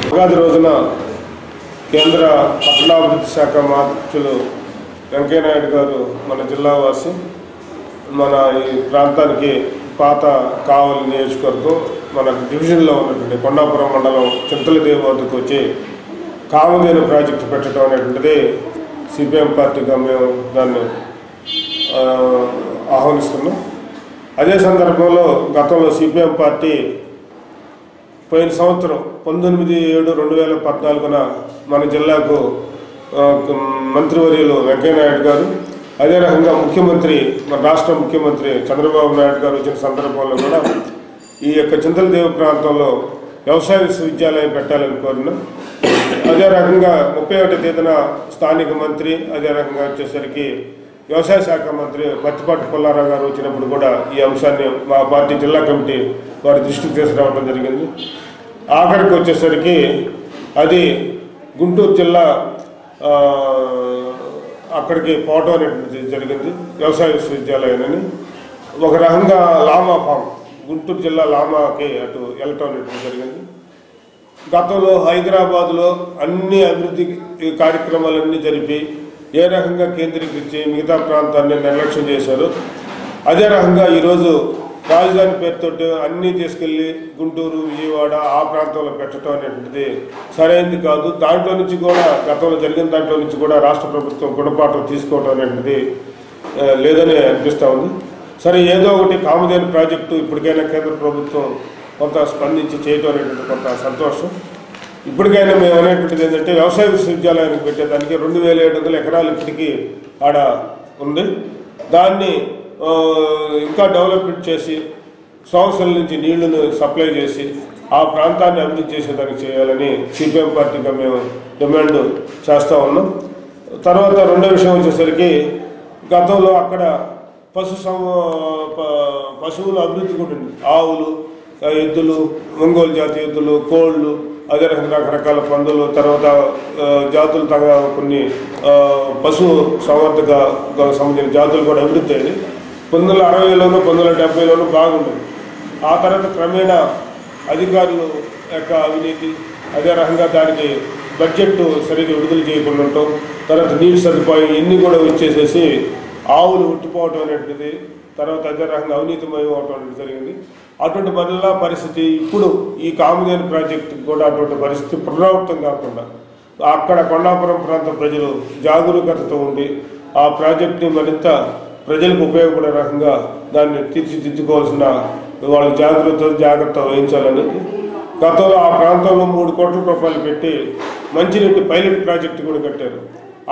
ఉగాది రోజున కేంద్ర పట్టణాభివృద్ధి శాఖ మంత్రులు వెంకయ్యనాయుడు గారు మన జిల్లా వాసి మన ఈ ప్రాంతానికి పాత కావలి నియోజకవర్గం మన డివిజన్లో ఉన్నటువంటి కొండాపురం మండలం చింతలదేవి వద్దకు వచ్చి కామధేను ప్రాజెక్టు పెట్టడం అనేటువంటిది సిపిఎం పార్టీగా మేము దాన్ని ఆహ్వానిస్తున్నాం. అదే సందర్భంలో గతంలో సిపిఎం పార్టీ పోయిన సంవత్సరం 19/7/2014 మన జిల్లాకు మంత్రివర్యులు వెంకయ్యనాయుడు గారు, అదే రకంగా ముఖ్యమంత్రి మన రాష్ట్ర ముఖ్యమంత్రి చంద్రబాబు నాయుడు గారు వచ్చిన సందర్భంలో కూడా ఈ యొక్క చింతలదేవి ప్రాంతంలో వ్యవసాయ విశ్వవిద్యాలయం పెట్టాలని కోరినాం. అదే రకంగా 31వ తేదీన స్థానిక మంత్రి, అదే రకంగా వచ్చేసరికి వ్యవసాయ శాఖ మంత్రి పత్తిపాటి పుల్లారావు గారు వచ్చినప్పుడు కూడా ఈ అంశాన్ని మా పార్టీ జిల్లా కమిటీ వారి దృష్టికి తీసుకురావడం జరిగింది. ఆఖరికి వచ్చేసరికి అది గుంటూరు జిల్లా అక్కడికి పోవడం అనేటువంటిది జరిగింది. వ్యవసాయ విశ్వవిద్యాలయాన్ని ఒక రకంగా లామా ఫామ్ గుంటూరు జిల్లా లామాకి అటు వెళ్ళటం అనేటువంటి జరిగింది. గతంలో హైదరాబాదులో అన్ని అభివృద్ధి కార్యక్రమాలన్నీ జరిపి ఏ రకంగా కేంద్రీకరించి మిగతా ప్రాంతాన్ని నిర్లక్ష్యం చేశారు, అదే రకంగా ఈరోజు రాజధాని పేరుతో అన్నీ తీసుకెళ్ళి గుంటూరు, విజయవాడ ఆ ప్రాంతంలో పెట్టడం అనేటువంటిది సరైనది కాదు. దాంట్లో నుంచి కూడా గతంలో జరిగిన దాంట్లో నుంచి కూడా రాష్ట్ర ప్రభుత్వం గుణపాఠం తీసుకోవడం అనేటువంటిది లేదని అనిపిస్తూ ఉంది. సరే, ఏదో ఒకటి కామధేను ప్రాజెక్టు ఇప్పటికైనా కేంద్ర ప్రభుత్వం కొంత స్పందించి చేయటం అనేటువంటి కొంత సంతోషం. ఇప్పటికైనా మేము అనేటువంటిది ఏంటంటే వ్యవసాయ విశ్వవిద్యాలయానికి పెట్టేదానికి 2700 ఎకరాలు ఇప్పటికీ ఆడ ఉంది. దాన్ని ఇంకా డెవలప్మెంట్ చేసి సంవత్సరాల నుంచి నీళ్లను సప్లై చేసి ఆ ప్రాంతాన్ని అభివృద్ధి చేసేదానికి చేయాలని సిపిఎం పార్టీగా మేము డిమాండ్ చేస్తూ ఉన్నాం. తర్వాత రెండో విషయం వచ్చేసరికి గతంలో అక్కడ పశువుల అభివృద్ధి కూడా ఉంది. ఆవులు, ఎద్దులు, ఒంగోలు జాతి ఎద్దులు, కోళ్ళు, అదే రకంగా రకరకాల పందులు, తర్వాత జాతులు కొన్ని పశు సంవర్ధక సంబంధించిన జాతులు కూడా అభివృద్ధి అయ్యాయి. 1960లోనూ 1970లోనూ బాగుంటుంది. ఆ తర్వాత క్రమేణా అధికారులు యొక్క అవినీతి, అదే రకంగా దానికి బడ్జెట్ సరిగ్గా విడుదల చేయకుండా ఉండటం, తర్వాత నీటి సదుపాయం ఇన్ని కూడా వచ్చేసేసి ఆవులు ఉట్టిపోవటం అనేటువంటిది, తర్వాత అదే రకంగా అవినీతిమయం అవటం అనేది జరిగింది. అటువంటి మళ్ళా పరిస్థితి ఇప్పుడు ఈ కామధేను ప్రాజెక్టుకి కూడా అటువంటి పరిస్థితి పునరావృతం కాకుండా అక్కడ కొండాపురం ప్రాంత ప్రజలు జాగరూకతతో ఉండి ఆ ప్రాజెక్టుని మరింత ప్రజలకు ఉపయోగపడే రకంగా దాన్ని తీర్చిదిద్దుకోవాల్సిన వాళ్ళు జాగ్రత్త వహించాలనేది. గతంలో ఆ ప్రాంతంలో 3 కోట్ల రూపాయలు పెట్టి మంచినీటి పైలట్ ప్రాజెక్టు కూడా కట్టారు.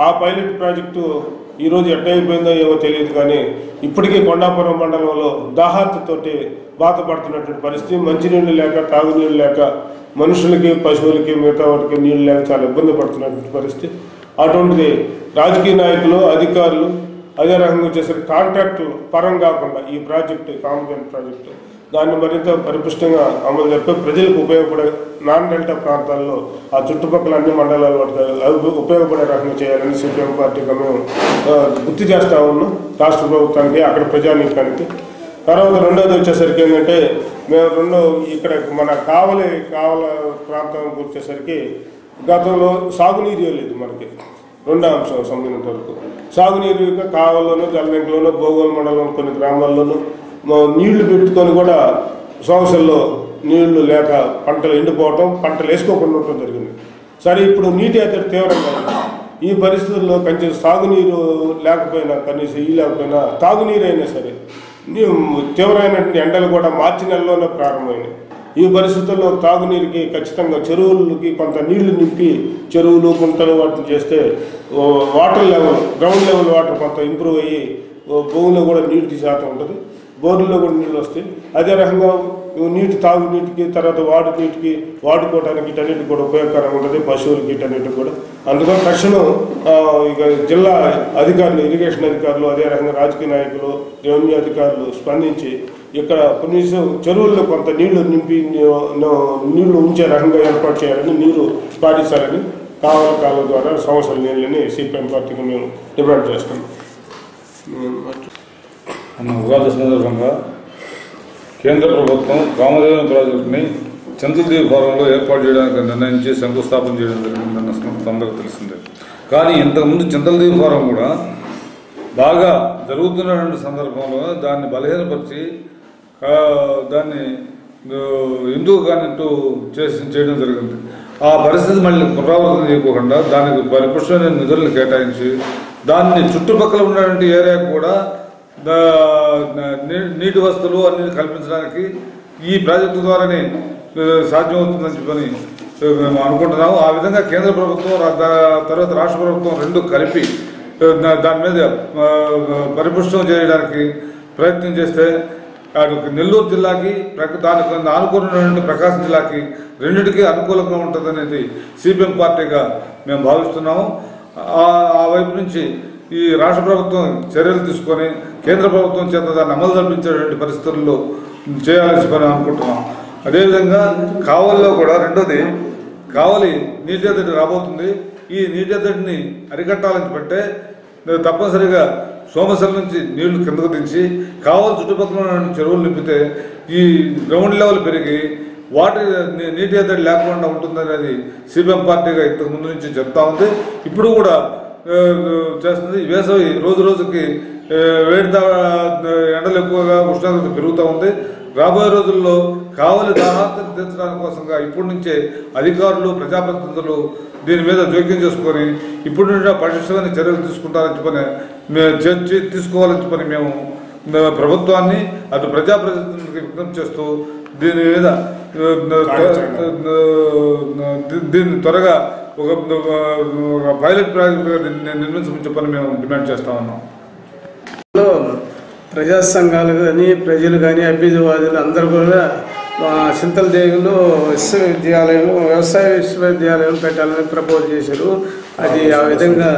ఆ పైలట్ ప్రాజెక్టు ఈరోజు ఎట్టయిపోయిందో ఏమో తెలియదు, కానీ ఇప్పటికీ కొండాపురం మండలంలో దాహార్తితోటి బాధపడుతున్నటువంటి పరిస్థితి. మంచినీళ్ళు లేక, తాగునీళ్ళు లేక, మనుషులకి, పశువులకి, మిగతా వాటికి నీళ్ళు లేక చాలా ఇబ్బంది పడుతున్నటువంటి పరిస్థితి. అటువంటిది రాజకీయ నాయకులు, అధికారులు, అదే రకంగా వచ్చేసరికి కాంట్రాక్టులు పరం కాకుండా ఈ ప్రాజెక్టు కామధేను ప్రాజెక్టు దాన్ని మరింత పరిపుష్టంగా అమలు జరిపి ప్రజలకు ఉపయోగపడే నాన్ డెల్టా ప్రాంతాల్లో ఆ చుట్టుపక్కల అన్ని మండలాలు ఉపయోగపడే రకంగా చేయాలని సిపిఎం పార్టీగా మేము గుర్తు చేస్తూ ఉన్నాం రాష్ట్ర ప్రభుత్వానికి, అక్కడ ప్రజానీకానికి. తర్వాత రెండోది వచ్చేసరికి ఏంటంటే మేము ఇక్కడ మన కావల ప్రాంతానికి వచ్చేసరికి గతంలో సాగునీరు లేదు మనకి. రెండో అంశం సంబంధించినంత వరకు సాగునీరు కావల్లోనూ, జలదంకలోనూ, భోగోలు మండలం కొన్ని గ్రామాల్లోనూ నీళ్లు పెట్టుకొని కూడా సంవత్సరంలో నీళ్లు లేక పంటలు ఎండిపోవటం, పంటలు వేసుకోకుండా ఉండటం జరిగింది. సరే, ఇప్పుడు నీటి ఎద్దడి తీవ్రంగా ఈ పరిస్థితుల్లో కొంచెం సాగునీరు లేకపోయినా, కనీసం లేకపోయినా తాగునీరు అయినా సరే తీవ్రమైనటువంటి ఎండలు కూడా మార్చి నెలలోనే ప్రారంభమైనాయి. ఈ పరిస్థితుల్లో తాగునీరుకి ఖచ్చితంగా చెరువులకి కొంత నీళ్లు నింపి చెరువులు, గుంటలు వాటిని చేస్తే water level, ground level water కొంత ఇంప్రూవ్ అయ్యి భూమిలో కూడా నీటి శాతం ఉంటుంది, బోర్డుల్లో కూడా నీళ్ళు వస్తాయి. అదే రకంగా తాగునీటికి, తర్వాత నీటికి వాడుకోవడానికి వీటన్నిటికి కూడా ఉపయోగకరంగా ఉంటుంది, పశువులకి వీటన్నిటికి కూడా. అందుకని తక్షణం ఇక జిల్లా అధికారులు, ఇరిగేషన్ అధికారులు, అదే రకంగా రాజకీయ నాయకులు, రెవెన్యూ అధికారులు స్పందించి ఇక్కడ కనీసం చెరువుల్లో కొంత నీళ్లు నింపి నీళ్లు ఉంచే రకంగా ఏర్పాటు చేయాలని, నీరు పాటించాలని కాలువ ద్వారా సంవత్సరాల నీళ్ళని సిపిఎం పార్టీకి మేము డిమాండ్ చేస్తాం. ఉగాది సందర్భంగా కేంద్ర ప్రభుత్వం కామధేను ప్రాజెక్టుని చంద్రదీప్ ఫారంలో ఏర్పాటు చేయడానికి నిర్ణయించి శంకుస్థాపన చేయడం జరిగిందన్న సంగతి అందరికీ తెలిసిందే. కానీ ఇంతకుముందు చంద్రదీప్ ఫారం కూడా బాగా జరుగుతున్నటువంటి సందర్భంలో దాన్ని బలహీనపరిచి దాన్ని ఎందుకు కానిట్టు చేయడం జరిగింది. ఆ పరిస్థితి మళ్ళీ పునరావృతం చేయకుండా దానికి పరిపుష్టమైన నిధులను కేటాయించి దాన్ని చుట్టుపక్కల ఉన్నటువంటి ఏరియాకు కూడా నీటి వసతులు అన్ని కల్పించడానికి ఈ ప్రాజెక్టు ద్వారానే సాధ్యమవుతుందని చెప్పని మేము అనుకుంటున్నాము. ఆ విధంగా కేంద్ర ప్రభుత్వం తర్వాత రాష్ట్ర ప్రభుత్వం రెండు కలిపి దాని మీద పరిపుష్టం చేయడానికి ప్రయత్నం చేస్తే అటు నెల్లూరు జిల్లాకి దానికి ఆనుకున్నటువంటి ప్రకాశం జిల్లాకి రెండింటికి అనుకూలంగా ఉంటుందనేది సిపిఎం పార్టీగా మేము భావిస్తున్నాము. ఆ వైపు నుంచి ఈ రాష్ట్ర ప్రభుత్వం చర్యలు తీసుకొని కేంద్ర ప్రభుత్వం చేత దాన్ని అమలు జరిపించేటువంటి పరిస్థితుల్లో చేయాలని చెప్పని అనుకుంటున్నాం. అదేవిధంగా కావలిలో కూడా రెండోది కావలి నీటి ఎద్దడి రాబోతుంది. ఈ నీటి ఎద్దడిని అరికట్టాలని పెట్టే తప్పనిసరిగా సోమశిల నుంచి నీళ్లు కిందకు దించి కావలి చుట్టుపక్కల ఉన్న చెరువులు నింపితే ఈ గ్రౌండ్ లెవెల్ పెరిగి వాటి నీటి ఎద్దడి లేకుండా ఉంటుందనేది సిపిఎం పార్టీగా ఇంతకు ముందు నుంచి చెప్తా ఉంది. ఇప్పుడు కూడా చేస్తుంది. వేసవి రోజు రోజుకి ఎండలు ఎక్కువగా ఉష్ణోగ్రత పెరుగుతూ ఉంది. రాబోయే రోజుల్లో కావలి దాహార్తను తీర్చడానికి కోసంగా ఇప్పటి నుంచే అధికారులు ప్రజాప్రతినిధులు దీని మీద జోక్యం చేసుకొని ఇప్పుడు నుండి పటిష్టమైన చర్యలు తీసుకుంటారని చెప్పని తీసుకోవాలని చెప్పని మేము ప్రభుత్వాన్ని అటు ప్రజాప్రతినిధులకు విజ్ఞప్తి చేస్తూ దీని మీద దీన్ని త్వరగా ఒక పైలట్ ప్రాజెక్టుగా నిర్మించమని చెప్పని మేము డిమాండ్ చేస్తా ఉన్నాం. ప్రజా సంఘాలు కానీ ప్రజలు కానీ అభ్యుదయవాదులు అందరూ కూడా చింతలదేవిలో వ్యవసాయ విశ్వవిద్యాలయం పెట్టాలని ప్రపోజ్ చేశారు. అది ఆ విధంగా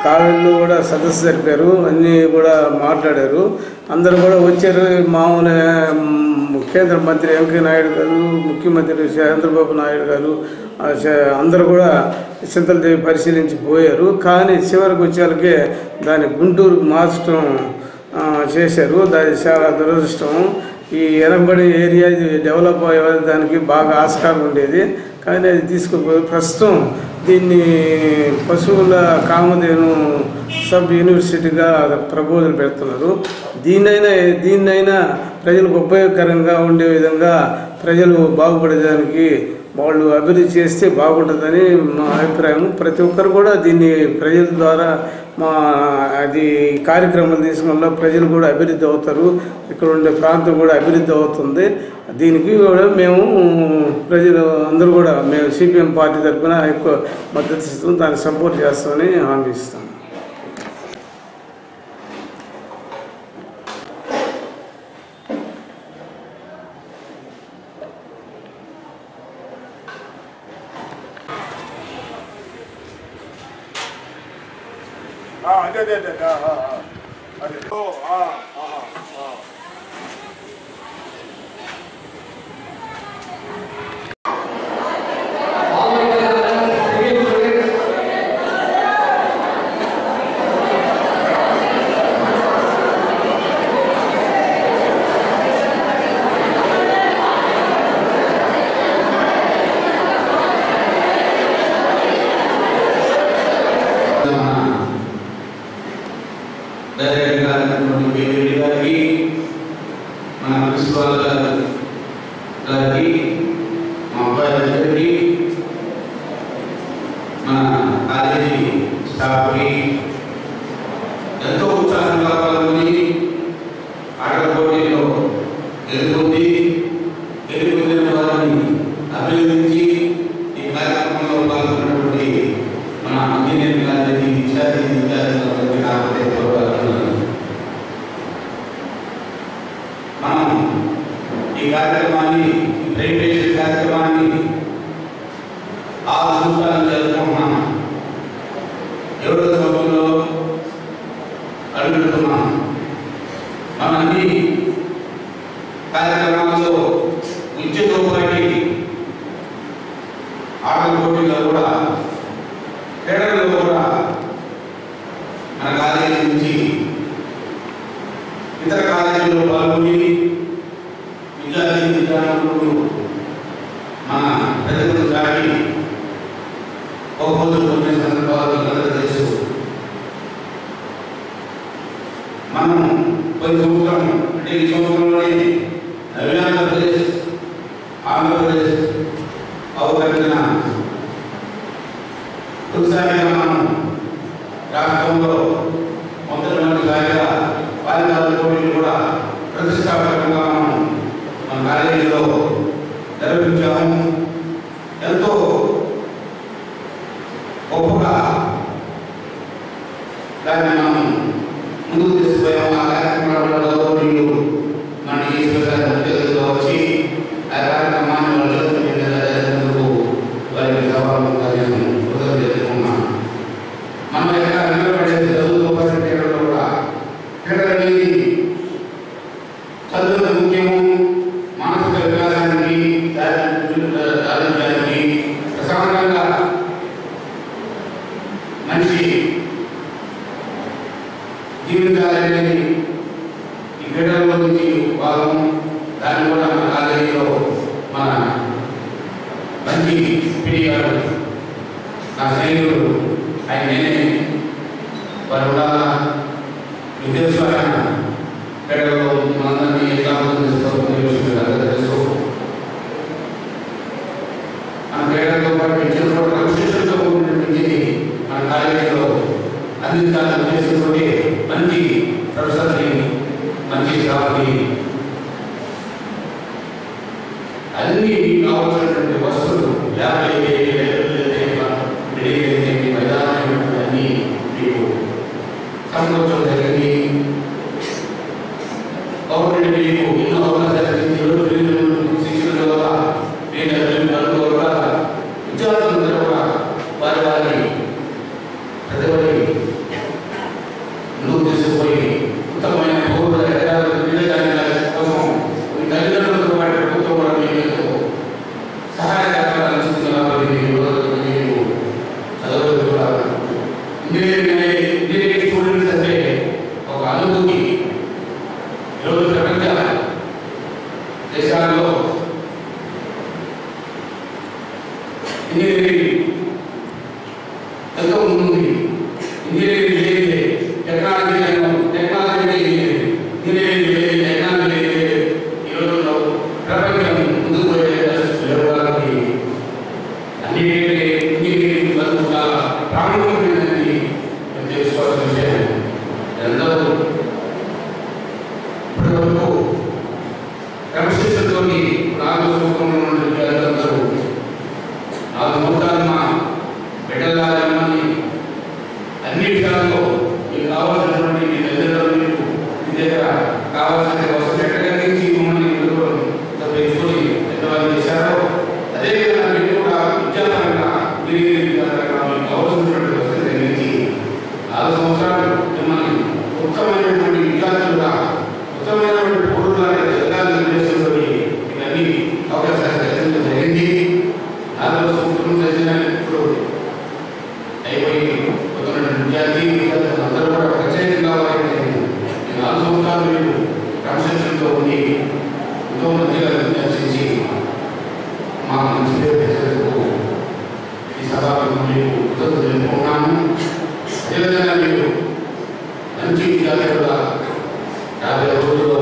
కావేళ్ళు కూడా సదస్సు జరిపారు. అన్నీ కూడా మాట్లాడారు. అందరూ కూడా వచ్చారు. మామూలు కేంద్ర మంత్రి వెంకయ్య నాయుడు గారు, ముఖ్యమంత్రి చంద్రబాబు నాయుడు గారు అందరూ కూడా చింతలదేవి పరిశీలించి పోయారు. కానీ చివరికి వచ్చేళ్ళకే దాన్ని గుంటూరుకు మార్చడం చేశారు. దాని చాలా దురదృష్టం. ఈ వెనకబడి ఏరియా డెవలప్ అయ్యే దానికి బాగా ఆస్కారం ఉండేది. కానీ అది తీసుకుపోయి ప్రస్తుతం దీన్ని పశువుల కామధేను సబ్ యూనివర్సిటీగా ప్రపోజల్ పెడుతున్నారు. దీన్నైనా ప్రజలకు ఉపయోగకరంగా ఉండే విధంగా ప్రజలు బాగుపడేదానికి వాళ్ళు అభివృద్ధి చేస్తే బాగుంటుందని మా అభిప్రాయం. ప్రతి ఒక్కరు కూడా దీన్ని ప్రజల ద్వారా అది కార్యక్రమాలు తీసుకున్న ప్రజలు కూడా అభివృద్ధి అవుతారు. ఇక్కడ ఉండే ప్రాంతం కూడా అభివృద్ధి అవుతుంది. దీనికి కూడా మేము ప్రజలు అందరూ కూడా మేము సిపిఎం పార్టీ తరఫున ఎక్కువ మద్దతు ఇస్తాం, దాన్ని సపోర్ట్ చేస్తామని హామీ ఇస్తాం. ఎంతో ఉత్సాహంగా పాల్గొని ఆటల పోటీలో ఎదుర్కొందిన వారిని అభినందించి ఈ కార్యక్రమంలో పాల్గొన్నటువంటి మన ఇంజనీరింగ్ కాలేజీ విద్యార్థులందరికీ నా హృదయపూర్వక మనం ఈ కార్యక్రమాన్ని ప్రైవేట్ కార్యక్రమాన్ని 6 సంవత్సరాలు జరుపుకుంటున్నాం. 7వ సంవత్సరంలో అడుగుతున్నాం. మన అన్ని కార్యక్రమాల్లో విద్యతో పాటు ఆటల పోటీల్లో కూడా క్రీడల్లో కూడా మన కాలేజీ నుంచి ఇతర కాలేజీల్లో పాల్గొని విద్యార్థి విద్యార్థులు మన ప్రజలు దాటి ఒక రోజు కొన్ని సందర్భాలు తెలుసు. మనం కొన్ని సంవత్సరం అంటే ఈ సంవత్సరంలోనే నవ్యాంధ్రప్రదేశ్ ఆంధ్రప్రదేశ్ అవతరించిన తొలిసారిగా మనం రాష్ట్రంలో మొదటిసారిగా బాలికల పోటీలు కూడా ప్రతిష్టాత్మకంగా మనం మన కాలేజీలో నిర్వహించాము. ఎంతో గొప్పగా దాన్ని మనం ముందుకు తీసుకుపోయాము. ఆ కార్యక్రమంలో మన ఈశ్వరుగా వచ్చి ఆ కార్యక్రమాన్ని వారికి సవాలుగా చేసుకున్నాం. మనం ఎక్కడ నిలబడే చదువుతో కూడా క్రీడలు అనేది చదువు ముఖ్యము. మానసిక వికాసానికి ఆరోగ్యానికి ప్రశాంతంగా మంచి జీవితాలనేది ఈ క్రీడల్లో నుంచి భాగం. దాన్ని కూడా మన కాలేజీలో మన మంచి పిడి గారు నా స్నేహితుడు ఆయన నేనే వారు కూడా విద్యాసారణ క్రీడల్లో మనందరినీ ఎట్లా తెలుసు. మన క్రీడలతో పాటు విద్యతో క్రమశిక్షణతో కూడినటువంటి మన కాలేజీలో అందించాలని ఉద్దేశంతో మంచి ప్రొఫెసర్ని మంచి స్టాఫ్ని అన్ని కావాల్సినటువంటి వస్తువులు మైదానం అన్ని మీకు సంతోషం జరిగింది. గవర్నమెంట్ మీకు ఎన్నో అవకాశాలు శిక్షణ వల్ల విద్యార్థులందరూ కూడా వారి వారి ప్రతిభని ముందుకు తీసుకుపోయి ఉత్తమమైన పౌరుల కోసం మీ తల్లిదండ్రులతో పాటు ప్రభుత్వం కూడా మీకు సహాయ సహకారాలు అందిస్తుంది. కాబట్టి చదువులు కూడా ఇంజనీరింగ్ స్టూడెంట్స్ అంటే ఒక అనుభూతి. ఈరోజు ప్రపంచ దేశాల్లో ఇంజనీరింగ్ ఎంతో ముందుంది. ఇంజనీరింగ్ లేదే టెక్నాలజీ ఇంజనీరింగ్ లేదే టెక్నాలజీ లేదే ఈ రోజుల్లో ప్రపంచం ముందుకు పోయే వాళ్ళకి అన్నింటినీ ఇంజనీరింగ్ వరకు చాలా ప్రాముఖ్యమైనది తెలుసుకోవాల్సిన విషయం. అందరూ ఇప్పటివరకు క్రమశిక్షణతో 4 సంవత్సరంలో ఉన్న విద్యార్థులందరూ 4 సంవత్సరాలు మా బిడ్డలని అన్ని విషయాల్లో మీకు కావాల్సినటువంటి మీ తల్లిదండ్రులు మీకు మీ దగ్గర కావాల్సిన వస్తువులు ఎక్కడి నుంచి మమ్మల్ని తెలుసుకొని ఎంతమంది చేశారో అదేవిధంగా మీకు కూడా విద్యాపరంగా మీకు కావాల్సినటువంటి వస్తువులు తగ్గించి 4 సంవత్సరాలు మిమ్మల్ని ఉత్తమమైనటువంటి విద్యార్థులుగా ఉత్తమమైనటువంటి పౌరులుగా జరగాలని ఉద్దేశంతో మీకు అన్ని అవకాశాలు కల్పించడం జరిగింది. 4 సంవత్సరం చదివిన ఇప్పుడు అయిపోయి విద్యార్థులు అందరూ కూడా ప్రత్యేకంగా వారికి 4 సంవత్సరాలు మీరు క్రమశిక్షణతో ఉండి ఎంతో మందిగా దర్శించి మా మంచి పేరు తెచ్చేందుకు ఈ సభకు మీకు కృతజ్ఞతలు తెలుపుకున్నాము. అదేవిధంగా మీరు మంచి విద్యార్థులుగా 50 రోజుల్లో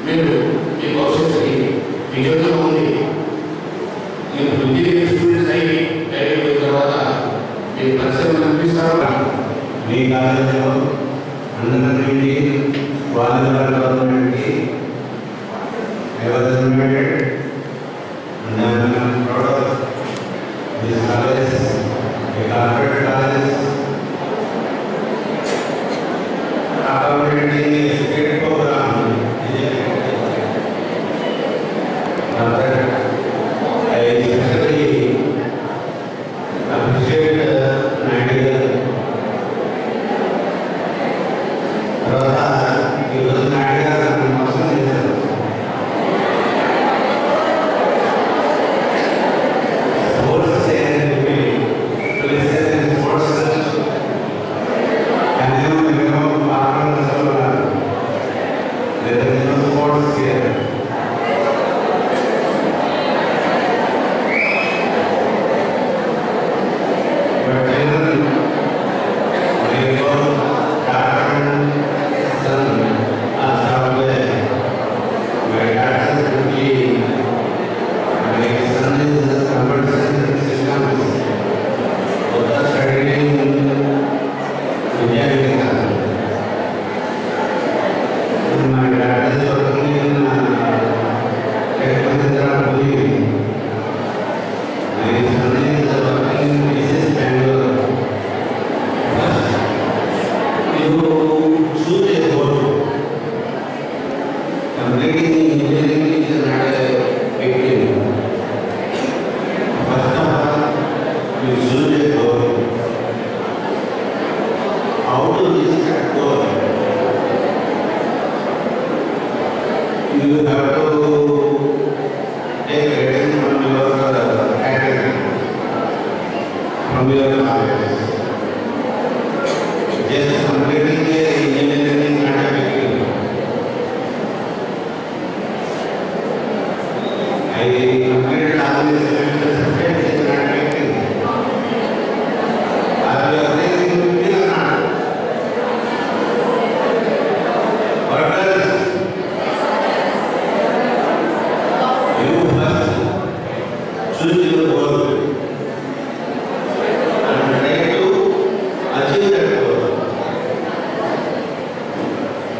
మీరు మీ భవిష్యత్తుకి మీ చేతిలో ఉంది. మీరు ఇంజనీరింగ్ స్టూడెంట్స్ అయ్యి అయిపోయిన తర్వాత మీ పరిశ్రమలు అనిపిస్తారు. మీ కాలేజీలో అందరికీ గవర్నమెంట్కి corporate college state program Gracias.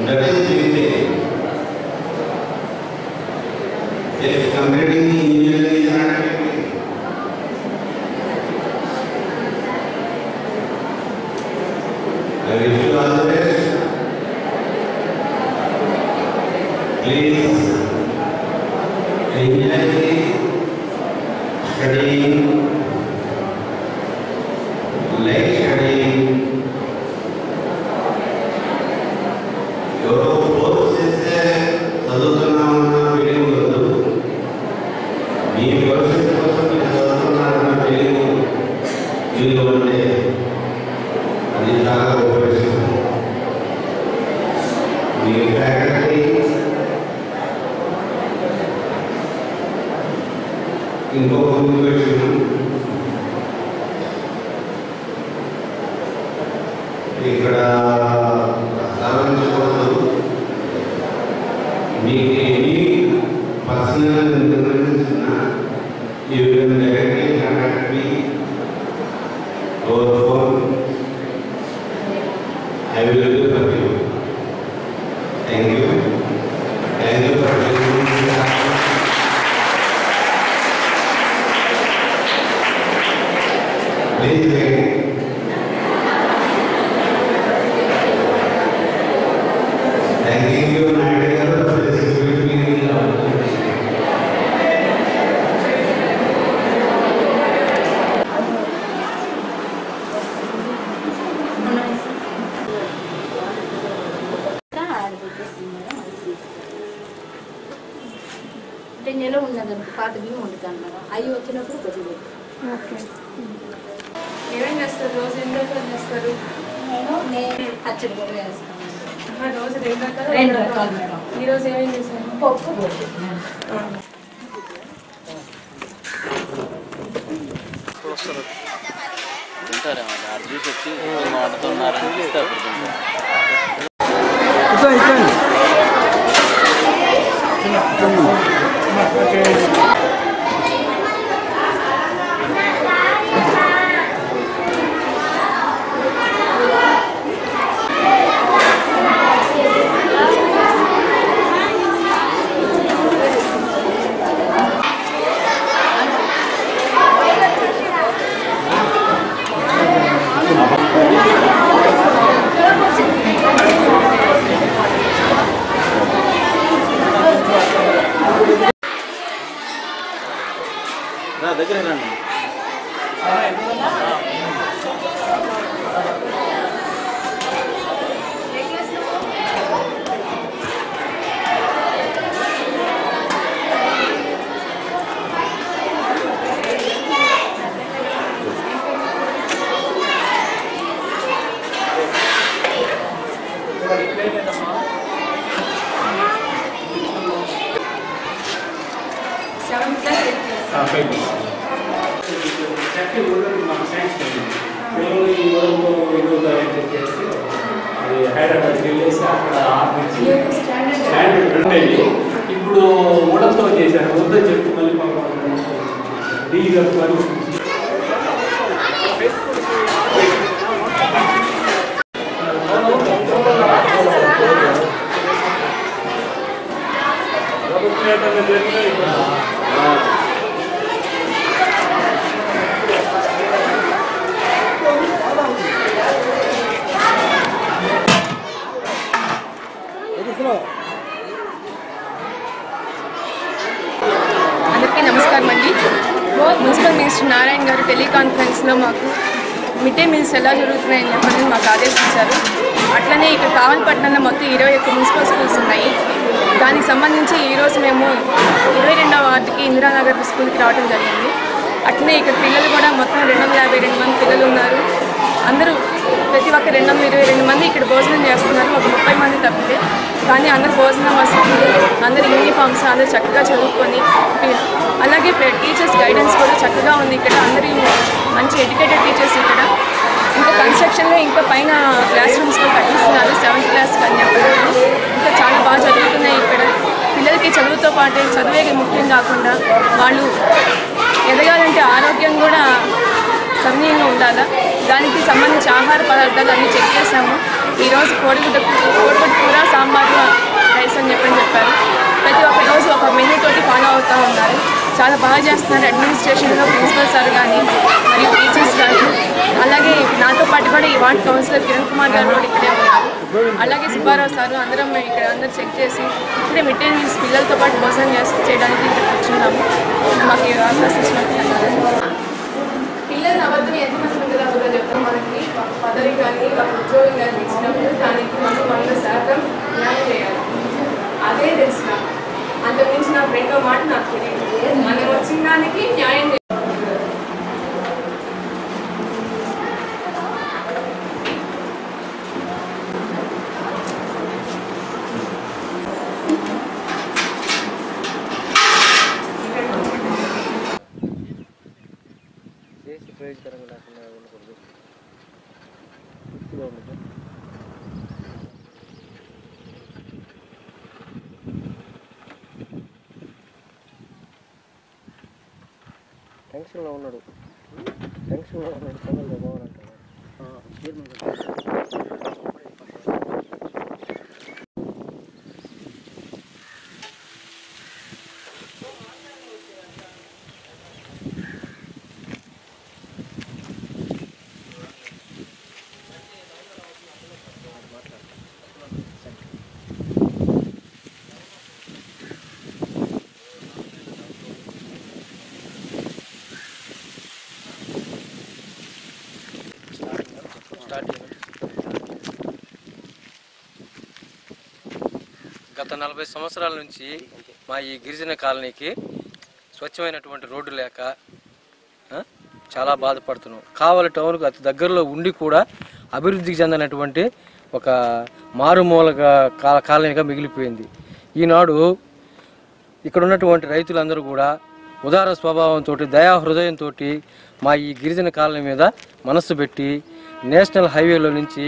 that is if completing the engineering academy. I wish you all the best. Please enjoy studying, like studying. Your course is చదువుతున్నామన్న ఫీలింగ్ వద్దు. మీ భవిష్యత్తు కోసం మీరు చదువుతున్నారన్న ఫీలింగ్ మీలో ఉంటే అది చాలా గొప్ప విషయం. మీ ఫ్యాకల్టీ ఇంకొక ముందు విషయం, ఇక్కడ సాధించకూడదు. మీకు ఏమి personal information you can directly contact me over phone. I will do for you. Thank you. Thank you for please thank you Naidu garu for this opportunity. అంటే నెల ఉన్నదండి పాత బియ్యం వండుతాను మేడం. అవి వచ్చినప్పుడు కొద్దిగా. ఓకే. ఏమేం చేస్తారు రోజు? ఎన్ని రకాలు చేస్తారు? నేను పచ్చడి కూడా వేస్తాను. రోజు రెండు రకాలు మేడం. ఈరోజు ఏమేం చేశాను? పప్పు తింటారేమో ఆడు చూసి వచ్చి వండుతున్నారని చూస్తే అప్పుడు తింటారు. దగ్గర రండి. హైదరాబాద్కి వెళ్ళేసి అక్కడ స్టాండర్డ్ ఉండేది. ఇప్పుడు ఉడతో చేశారు. వద్దని చెప్పి మళ్ళీ డీజల్ అందరికీ నమస్కారం అండి. మున్సిపల్ మినిస్టర్ నారాయణ గారు టెలికాన్ఫరెన్స్లో మాకు మిడ్ డే మీల్స్ ఎలా జరుగుతున్నాయని చెప్పని మాకు ఆదేశించారు. అట్లనే ఇక్కడ కావలపట్నంలో మొత్తం 21 మున్సిపల్ స్కూల్స్ ఉన్నాయి. దానికి సంబంధించి ఈరోజు మేము 22వ వార్డుకి ఇందిరానగర్ స్కూల్కి రావడం జరిగింది. అట్లనే ఇక్కడ పిల్లలు కూడా మొత్తం 252 మంది పిల్లలు ఉన్నారు. అందరూ ప్రతి ఒక్క 222 మంది ఇక్కడ భోజనం చేస్తున్నారు. ఒక 30 మంది తప్పితే. కానీ అందరు భోజనం వస్తుంది, అందరు యూనిఫామ్స్ అందరూ చక్కగా చదువుకొని, అలాగే టీచర్స్ గైడెన్స్ కూడా చక్కగా ఉంది ఇక్కడ. అందరూ మంచి ఎడ్యుకేటెడ్ టీచర్స్ ఇక్కడ. ఇంకా కన్స్ట్రక్షన్లో ఇంకా పైన క్లాస్ రూమ్స్ కూడా కట్టిస్తున్నారు 7th క్లాస్ అని చెప్పారు. ఇంకా చాలా బాగా చదువుతున్నాయి ఇక్కడ. పిల్లలకి చదువుతో పాటే చదువే ముఖ్యం కాకుండా వాళ్ళు ఎదగాలంటే ఆరోగ్యం కూడా సమయంగా ఉండాలా. దానికి సంబంధించి ఆహార పదార్థాలు అన్నీ చెక్ చేసాము. ఈరోజు కోడిగుడ్డ కూర, సాంబార్ అవుతూ ఉన్నారు. చాలా బాగా చేస్తున్నారు అడ్మినిస్ట్రేషన్లో ప్రిన్సిపల్ సార్ కానీ మరియు టీచర్స్ కానీ. అలాగే నాతో పాటు కూడా ఈ వార్డ్ కౌన్సిలర్ కిరణ్ కుమార్ గారు కూడా ఇక్కడే ఉన్నారు. అలాగే సుబ్బారావు సారు అందరం ఇక్కడ అందరూ చెక్ చేసి ఇక్కడే మిడ్ డే మీల్స్ పిల్లలతో పాటు భోజనం చేయడానికి ఇక్కడ కూర్చున్నాము. మాకు ఈ అవకాశం ఇచ్చినందుకు పిల్లలు అబద్ధం ఎంతమంది ఉంటుందో కూడా చెప్తాం. మనకి పదవి కానీ ఉద్యోగం కానీ ఇచ్చినప్పుడు దానికి మనం 100% న్యాయం చేయాలి. అదే తెలిసిన అంతకుమించి నాకు రెండో మాట నాకు తెలియదు. మనం వచ్చిన దానికి న్యాయం చేయాలి. టెన్షన్లో ఉన్నాడు తొందరగా పోవాలంటాడు. గత 40 సంవత్సరాల నుంచి మా ఈ గిరిజన కాలనీకి స్వచ్ఛమైనటువంటి రోడ్డు లేక చాలా బాధపడుతున్నాం. కావలి టౌన్కు అతి దగ్గరలో ఉండి కూడా అభివృద్ధికి చెందినటువంటి ఒక మారుమూల కాలనీగా మిగిలిపోయింది. ఈనాడు ఇక్కడ ఉన్నటువంటి రైతులందరూ కూడా ఉదార స్వభావంతో దయా హృదయంతో మా ఈ గిరిజన కాలనీ మీద మనస్సు పెట్టి నేషనల్ హైవేలో నుంచి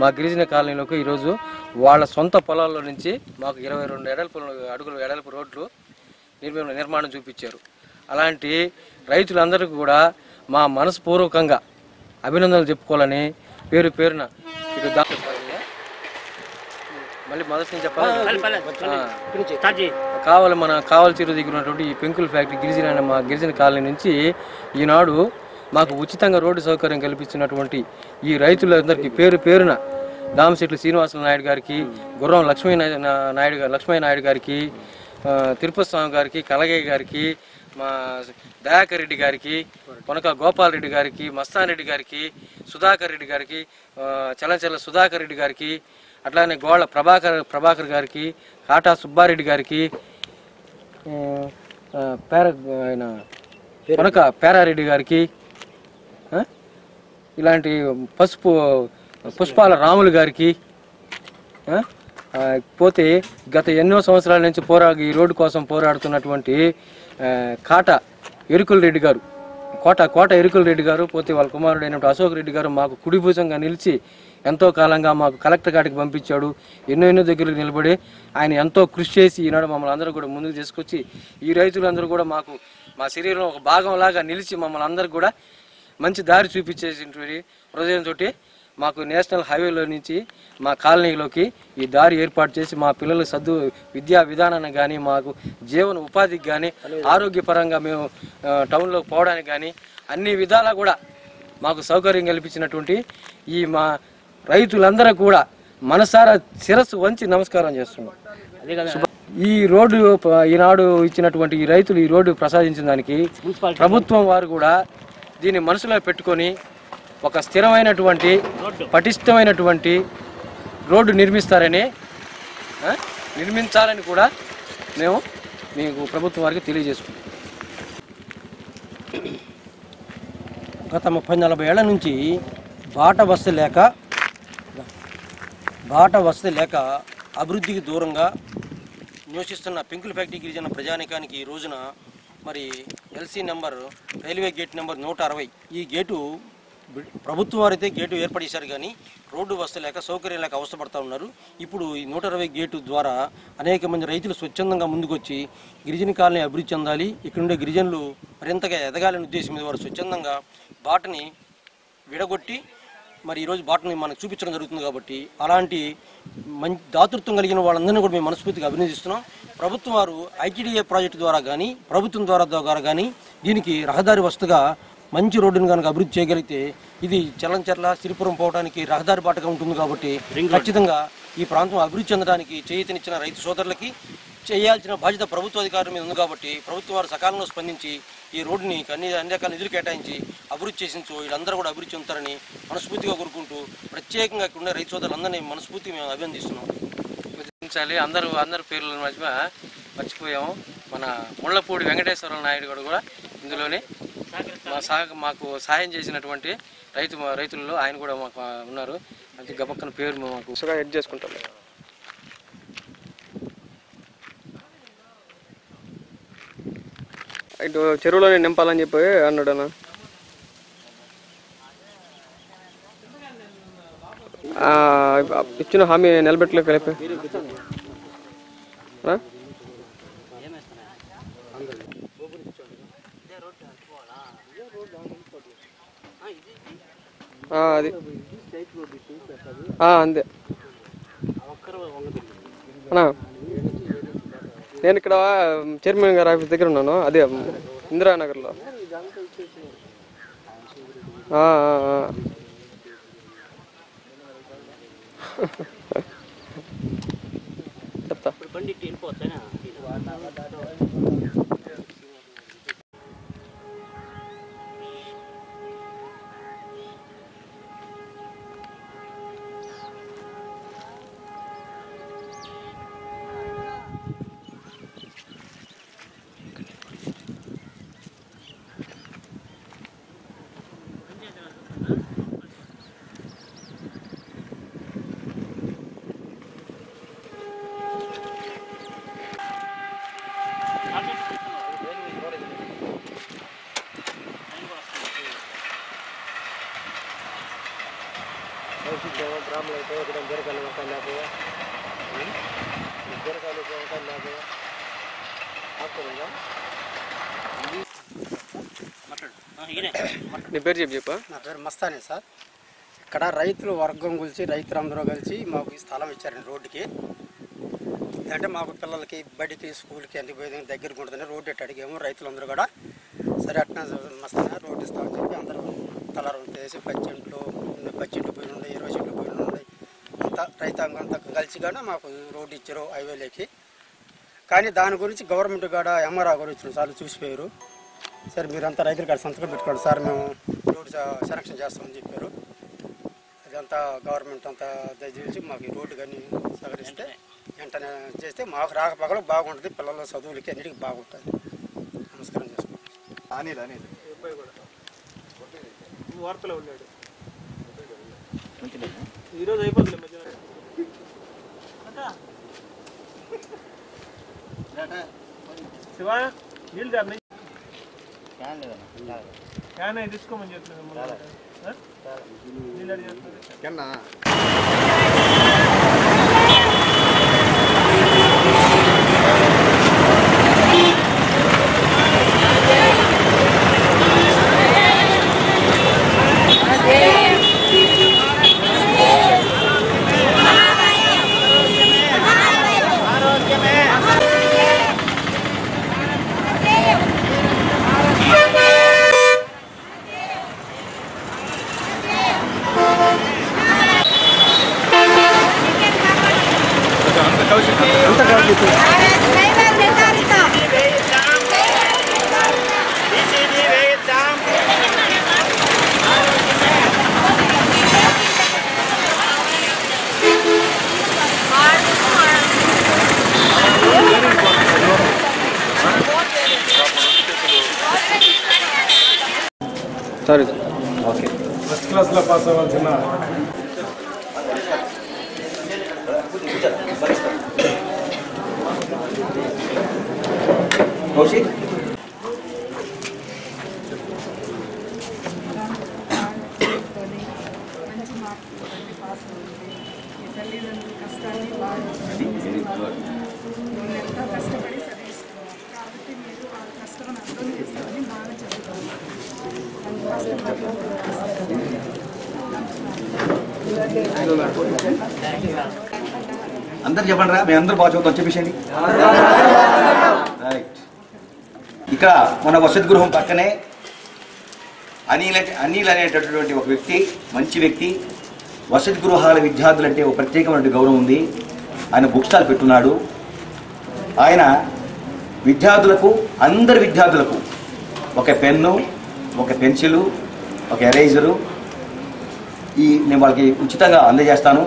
మా గిరిజన కాలనీలోకి ఈరోజు వాళ్ళ సొంత పొలాల్లో నుంచి మాకు 22 అడుగుల వెడల్పు రోడ్లు నిర్మాణం చూపించారు. అలాంటి రైతులందరికీ కూడా మా మనస్పూర్వకంగా అభినందనలు చెప్పుకోవాలని పేరున ఇటు మళ్ళీ మొదటి నుంచి చెప్పాలి. కావలి తీరు దగ్గర ఉన్నటువంటి ఈ పెంకుల ఫ్యాక్టరీ మా గిరిజన కాలనీ నుంచి ఈనాడు మాకు ఉచితంగా రోడ్డు సౌకర్యం కల్పించినటువంటి ఈ రైతులందరికీ పేరున దామశెట్ల శ్రీనివాసుల నాయుడు గారికి, గుర్రం లక్ష్మీ నాయుడు గారికి, తిరుపతి స్వామి గారికి, కలగయ్య గారికి, మా దయాకర్ రెడ్డి గారికి, కొనక గోపాల్ రెడ్డి గారికి, మస్తాన్ రెడ్డి గారికి, సుధాకర్ రెడ్డి గారికి, చలంచల్ల సుధాకర్ రెడ్డి గారికి, అట్లానే గోళ్ళ ప్రభాకర్ గారికి, కాటా సుబ్బారెడ్డి గారికి, కొనక పేరారెడ్డి గారికి, ఇలాంటి పుష్పాల రాములు గారికి, పోతే గత ఎన్నో సంవత్సరాల నుంచి ఈ రోడ్డు కోసం పోరాడుతున్నటువంటి కోట ఎరుకుల రెడ్డి గారు, పోతే వాళ్ళ కుమారుడైనటువంటి అశోక్ రెడ్డి గారు మాకు కుడిభుజంగా నిలిచి ఎంతో కాలంగా మాకు కలెక్టర్ గారికి పంపించాడు. ఎన్నో దగ్గరకు నిలబడి ఆయన ఎంతో కృషి చేసి ఈనాడు మమ్మల్ని అందరూ కూడా ముందుకు తీసుకొచ్చి ఈ రైతులందరూ కూడా మాకు మా శరీరంలో ఒక భాగంలాగా నిలిచి మమ్మల్ని అందరూ కూడా మంచి దారి చూపించేసినటువంటి హృదయంతో మాకు నేషనల్ హైవేలో నుంచి మా కాలనీలోకి ఈ దారి ఏర్పాటు చేసి మా పిల్లల విద్యా విధానానికి కానీ, మాకు జీవన ఉపాధికి కానీ, ఆరోగ్యపరంగా మేము టౌన్లోకి పోవడానికి కానీ అన్ని విధాలా కూడా మాకు సౌకర్యం కల్పించినటువంటి ఈ మా రైతులందరూ కూడా మనసారా శిరస్సు వంచి నమస్కారం చేస్తున్నాం. ఈ రోడ్డు ఈనాడు ఇచ్చినటువంటి ఈ రైతులు ఈ రోడ్డు ప్రసాదించిన దానికి ప్రభుత్వం వారు కూడా దీన్ని మనసులో పెట్టుకొని ఒక స్థిరమైనటువంటి పటిష్టమైనటువంటి రోడ్డు నిర్మించాలని కూడా మేము మీకు ప్రభుత్వం వారికి తెలియజేసుకుంటాం. గత 30-40 ఏళ్ల నుంచి బాట వసతి లేక అభివృద్ధికి దూరంగా నివసిస్తున్న పెంకుల ఫ్యాక్టరీ గిరిజన ప్రజానికానికి ఈ రోజున మరి LC number railway gate number 160 ఈ గేటు ప్రభుత్వం వారైతే గేటు ఏర్పడేశారు కానీ రోడ్డు వసతి లేక సౌకర్యం లేక అవసరపడుతూ ఉన్నారు. ఇప్పుడు ఈ 160 గేటు ద్వారా అనేక మంది రైతులు స్వచ్ఛందంగా ముందుకొచ్చి గిరిజన కాలనీ అభివృద్ధి చెందాలి, ఇక్కడ ఉండే గిరిజనులు మరింతగా ఎదగాలనే ఉద్దేశం మీద వారు స్వచ్ఛందంగా బాటని విడగొట్టి మరి ఈరోజు బాటని మనకు చూపించడం జరుగుతుంది. కాబట్టి అలాంటి మంచి దాతృత్వం కలిగిన వాళ్ళందరినీ కూడా మేము మనస్ఫూర్తిగా అభినందిస్తున్నాం. ప్రభుత్వం వారు ఐటీడీఏ ప్రాజెక్టు ద్వారా కానీ ప్రభుత్వం ద్వారా కానీ దీనికి రహదారి వస్తుగా మంచి రోడ్డును కనుక అభివృద్ధి చేయగలిగితే ఇది చలంచెర్ల సిరిపురం పోవడానికి రహదారి బాటగా ఉంటుంది. కాబట్టి ఖచ్చితంగా ఈ ప్రాంతం అభివృద్ధి చెందడానికి చేయూతనిచ్చిన రైతు సోదరులకి చేయాల్సిన బాధ్యత ప్రభుత్వ అధికారుల మీద ఉంది. కాబట్టి ప్రభుత్వం వారు సకాలంలో స్పందించి ఈ రోడ్డుని అన్ని రకాల నిధులు కేటాయించి అభివృద్ధి చేసించు వీళ్ళందరూ కూడా అభివృద్ధి చెందుతారని మనస్ఫూర్తిగా కోరుకుంటూ ప్రత్యేకంగా ఇక్కడ ఉన్న రైతు సోదరులందరినీ మనస్ఫూర్తిగా మేము అభినందిస్తున్నాం. అందరి పేర్ల మధ్య మర్చిపోయాము. మన ముళ్ళపూడి వెంకటేశ్వర నాయుడు కూడా ఇందులోనే మాకు సహాయం చేసినటువంటి రైతుల్లో ఆయన కూడా మాకు ఉన్నారు. అది గబక్కన పేరు మాకు ఎడ్ చేసుకుంటాం. ఇటు చెరువులోనే నింపాలని చెప్పి అన్నాడు అన్న. ఇచ్చిన హామీ నిలబెట్టలే కలిపి అది అంతే అన్నా. నేను ఇక్కడ చైర్మన్ గారి ఆఫీస్ దగ్గర ఉన్నాను, అదే ఇందిరానగర్లో. చెప్తా. నీ పేరు చెప్పా. నా పేరు మస్తానే సార్. ఇక్కడ రైతులు వర్గం కలిసి రైతులందరూ కలిసి మాకు ఈ స్థలం ఇచ్చారండి రోడ్డుకి. అంటే మాకు పిల్లలకి బడికి స్కూల్కి అన్ని పోయి దగ్గరకు ఉంటుందని రోడ్డు ఎట్టు అడిగాము. రైతులందరూ కూడా సరే అట్లా మస్తానే రోడ్డు ఇస్తామని చెప్పి అందరూ తలారు వేసి 10 చెంట్లు పోయి ఉండే 20 చెంట్లు పోయి ఉండే అంతా రైతాంగం అంతా కలిసి కూడా మాకు రోడ్డు ఇచ్చారు హైవేలోకి. కానీ దాని గురించి గవర్నమెంట్ కూడా ఎంఆర్ఆ కూడా ఇచ్చిన సార్లు చూసిపోయారు. సరే మీరంతా రైతుల కాడ సంతకం పెట్టుకోండి సార్, మేము రోడ్డు సెలక్షన్ చేస్తామని చెప్పారు. అదంతా గవర్నమెంట్ అంతా దయచేసి మాకు ఈ రోడ్డు కానీ సహకరిస్తే వెంటనే చేస్తే మాకు రాకపోకలు బాగుంటుంది, పిల్లల చదువులకి అన్నిటికీ బాగుంటుంది. నమస్కారం చేసుకోండి. వార్తలో ఉన్నాడు ఈరోజు అయిపోతుంది మధ్యాహ్నం. శివ నీళ్ళు దాన్ని క్యాన్ అయి తీసుకోమని చెప్తున్నాను. నీళ్ళు అడిగి చెప్తుంది. సరే ఓకే. ఫస్ట్ క్లాస్లో పాస్ అవ్వాల్సిన కౌశిక్ ఎంతో కష్టపడి చదివిస్తున్నాం కాబట్టి మీరు ఆ కష్టం అర్థం చేసుకొని బాగా చదువుకోవాలి. అందరు చెప్పండి రా, మేము అందరూ బాగా చదువుతాం చెప్పేసండి. రైట్. ఇక్కడ మన వసతి గృహం పక్కనే అనిల్ అనేటటువంటి ఒక వ్యక్తి, మంచి వ్యక్తి. వసతి గృహాల విద్యార్థులంటే ఒక ప్రత్యేకమైన గౌరవం ఉంది. ఆయన బుక్ స్టాల్ పెట్టున్నాడు. ఆయన విద్యార్థులకు, అందరి విద్యార్థులకు ఒక పెన్ను, ఒక పెన్సిలు, ఒక ఎరేజరు నేను వాళ్ళకి ఉచితంగా అందజేస్తాను,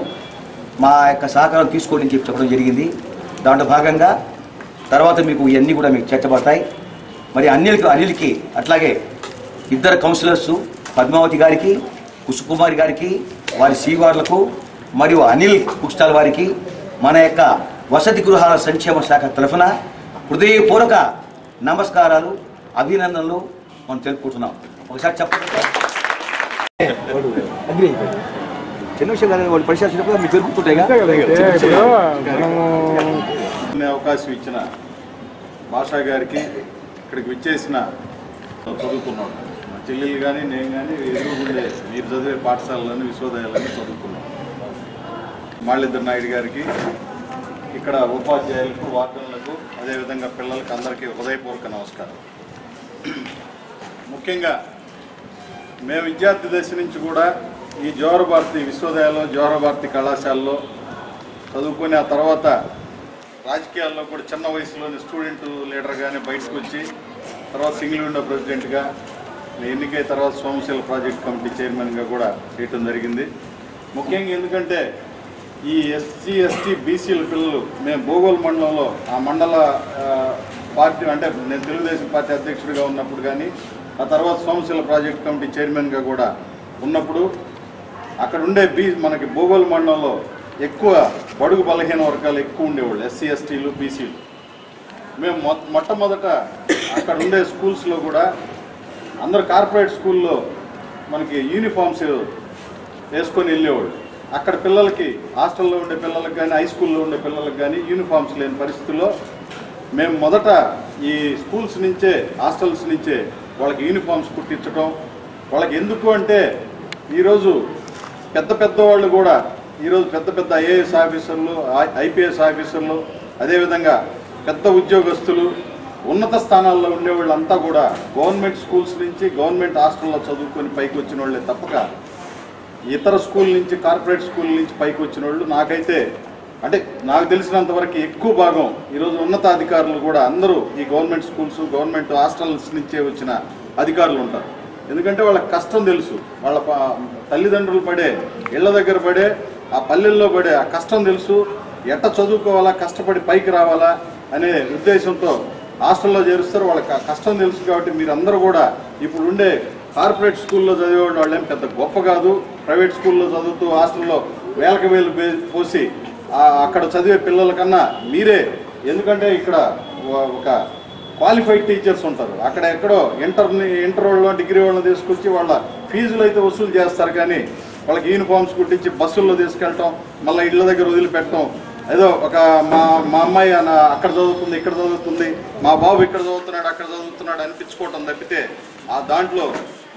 మా యొక్క సహకారం తీసుకోండి అని చెప్పడం జరిగింది. దాంట్లో భాగంగా తర్వాత మీకు ఇవన్నీ కూడా మీకు చేర్చబడతాయి. మరి అనిల్కి అట్లాగే ఇద్దరు కౌన్సిలర్సు, పద్మావతి గారికి, కుసుకుమారి గారికి, వారి సీవార్లకు మరియు అనిల్ బుక్ స్టాల్ వారికి మన యొక్క వసతి గృహాల సంక్షేమ శాఖ తరఫున హృదయపూర్వక నమస్కారాలు, అభినందనలు మనం తెలుపుకుంటున్నాం. ఒకసారి చెప్పండి. చిన్న విషయం కాదు, వాళ్ళు పరిశీలించినప్పుడు మీకు తెలుపుతుంటాయిగా. అవకాశం ఇచ్చిన భాషా గారికి, ఇక్కడికి విచ్చేసిన చదువుకున్నాం. మా చెల్లెలు కానీ నేను కానీ ఎదురుగుండే మీరు చదివే పాఠశాలలోని విశ్వవిద్యాలయాలని చదువుకున్నాం. మాళ్ళిద్దరు నాయుడు గారికి, ఇక్కడ ఉపాధ్యాయులకు, వార్డన్లకు, అదేవిధంగా పిల్లలకు అందరికీ హృదయపూర్వక నమస్కారం. ముఖ్యంగా మేము విద్యార్థి దశ నుంచి కూడా ఈ జవహర్ భారతి విశ్వవిద్యాలయంలో, జవహర్ భారతి కళాశాలలో చదువుకొని ఆ తర్వాత రాజకీయాల్లో కూడా చిన్న వయసులోని స్టూడెంట్ లీడర్గానే బయటకు వచ్చి తర్వాత సింగిల్ విండో ప్రెసిడెంట్గా ఎన్నికై తర్వాత సోమశీల ప్రాజెక్ట్ కమిటీ చైర్మన్గా కూడా చేయటం జరిగింది. ముఖ్యంగా ఎందుకంటే ఈ ఎస్సీ ఎస్టీ బీసీల పిల్లలు మేము భోగోల్ మండలంలో ఆ మండల పార్టీ అంటే నేను తెలుగుదేశం పార్టీ అధ్యక్షుడిగా ఉన్నప్పుడు కానీ ఆ తర్వాత సోమశీల ప్రాజెక్ట్ కమిటీ చైర్మన్గా కూడా ఉన్నప్పుడు అక్కడ ఉండే మనకి భోగోల్ మండలంలో ఎక్కువ బడుగు బలహీన వర్గాలు ఎక్కువ ఉండేవాళ్ళు, ఎస్సీ ఎస్టీలు బీసీలు. మేము మొట్టమొదట అక్కడ ఉండే స్కూల్స్లో కూడా అందరు కార్పొరేట్ స్కూల్లో మనకి యూనిఫామ్స్ వేసుకొని వెళ్ళేవాళ్ళు. అక్కడ పిల్లలకి, హాస్టల్లో ఉండే పిల్లలకు కానీ హై స్కూల్లో ఉండే పిల్లలకు కానీ యూనిఫామ్స్ లేని పరిస్థితుల్లో మేము మొదట ఈ స్కూల్స్ నుంచే, హాస్టల్స్ నుంచే వాళ్ళకి యూనిఫామ్స్ కుట్టించడం. వాళ్ళకి ఎందుకు అంటే ఈరోజు పెద్దవాళ్ళు కూడా ఈరోజు పెద్ద ఐఏఎస్ ఆఫీసర్లు, ఐపీఎస్ ఆఫీసర్లు, అదేవిధంగా పెద్ద ఉద్యోగస్తులు, ఉన్నత స్థానాల్లో ఉండేవాళ్ళంతా కూడా గవర్నమెంట్ స్కూల్స్ నుంచి, గవర్నమెంట్ హాస్టల్లో చదువుకొని పైకి వచ్చిన వాళ్ళే తప్పక ఇతర స్కూల్ నుంచి, కార్పొరేట్ స్కూల్ నుంచి పైకి వచ్చిన వాళ్ళు నాకైతే అంటే నాకు తెలిసినంతవరకు ఎక్కువ భాగం ఈరోజు ఉన్నతాధికారులు కూడా అందరూ ఈ గవర్నమెంట్ స్కూల్స్, గవర్నమెంట్ హాస్టల్స్ నుంచే వచ్చిన అధికారులు ఉంటారు. ఎందుకంటే వాళ్ళకి కష్టం తెలుసు, వాళ్ళ తల్లిదండ్రులు పడే, ఇళ్ల దగ్గర పడే, ఆ పల్లెల్లో పడే ఆ కష్టం తెలుసు. ఎట్ట చదువుకోవాలా, కష్టపడి పైకి రావాలా అనే ఉద్దేశంతో హాస్టల్లో చేరుస్తారు. వాళ్ళకి ఆ కష్టం తెలుసు. కాబట్టి మీరందరూ కూడా ఇప్పుడు ఉండే కార్పొరేట్ స్కూల్లో చదివేవాళ్ళు వాళ్ళేం పెద్ద గొప్ప కాదు. ప్రైవేట్ స్కూల్లో చదువుతూ హాస్టల్లో వేలకు వేలు పోసి అక్కడ చదివే పిల్లల కన్నా మీరే, ఎందుకంటే ఇక్కడ ఒక క్వాలిఫైడ్ టీచర్స్ ఉంటారు. అక్కడ ఎక్కడో ఇంటర్ వాళ్ళు, డిగ్రీ వాళ్ళని తీసుకొచ్చి వాళ్ళ ఫీజులు అయితే వసూలు చేస్తారు, కానీ వాళ్ళకి యూనిఫామ్స్ కుట్టించి బస్సుల్లో తీసుకెళ్ళటం, మళ్ళీ ఇళ్ళ దగ్గర వదిలిపెట్టడం, ఏదో ఒక మా అమ్మాయి అక్కడ చదువుతుంది, ఇక్కడ చదువుతుంది, మా బాబు ఇక్కడ చదువుతున్నాడు, అక్కడ చదువుతున్నాడు అనిపించుకోవటం తప్పితే ఆ దాంట్లో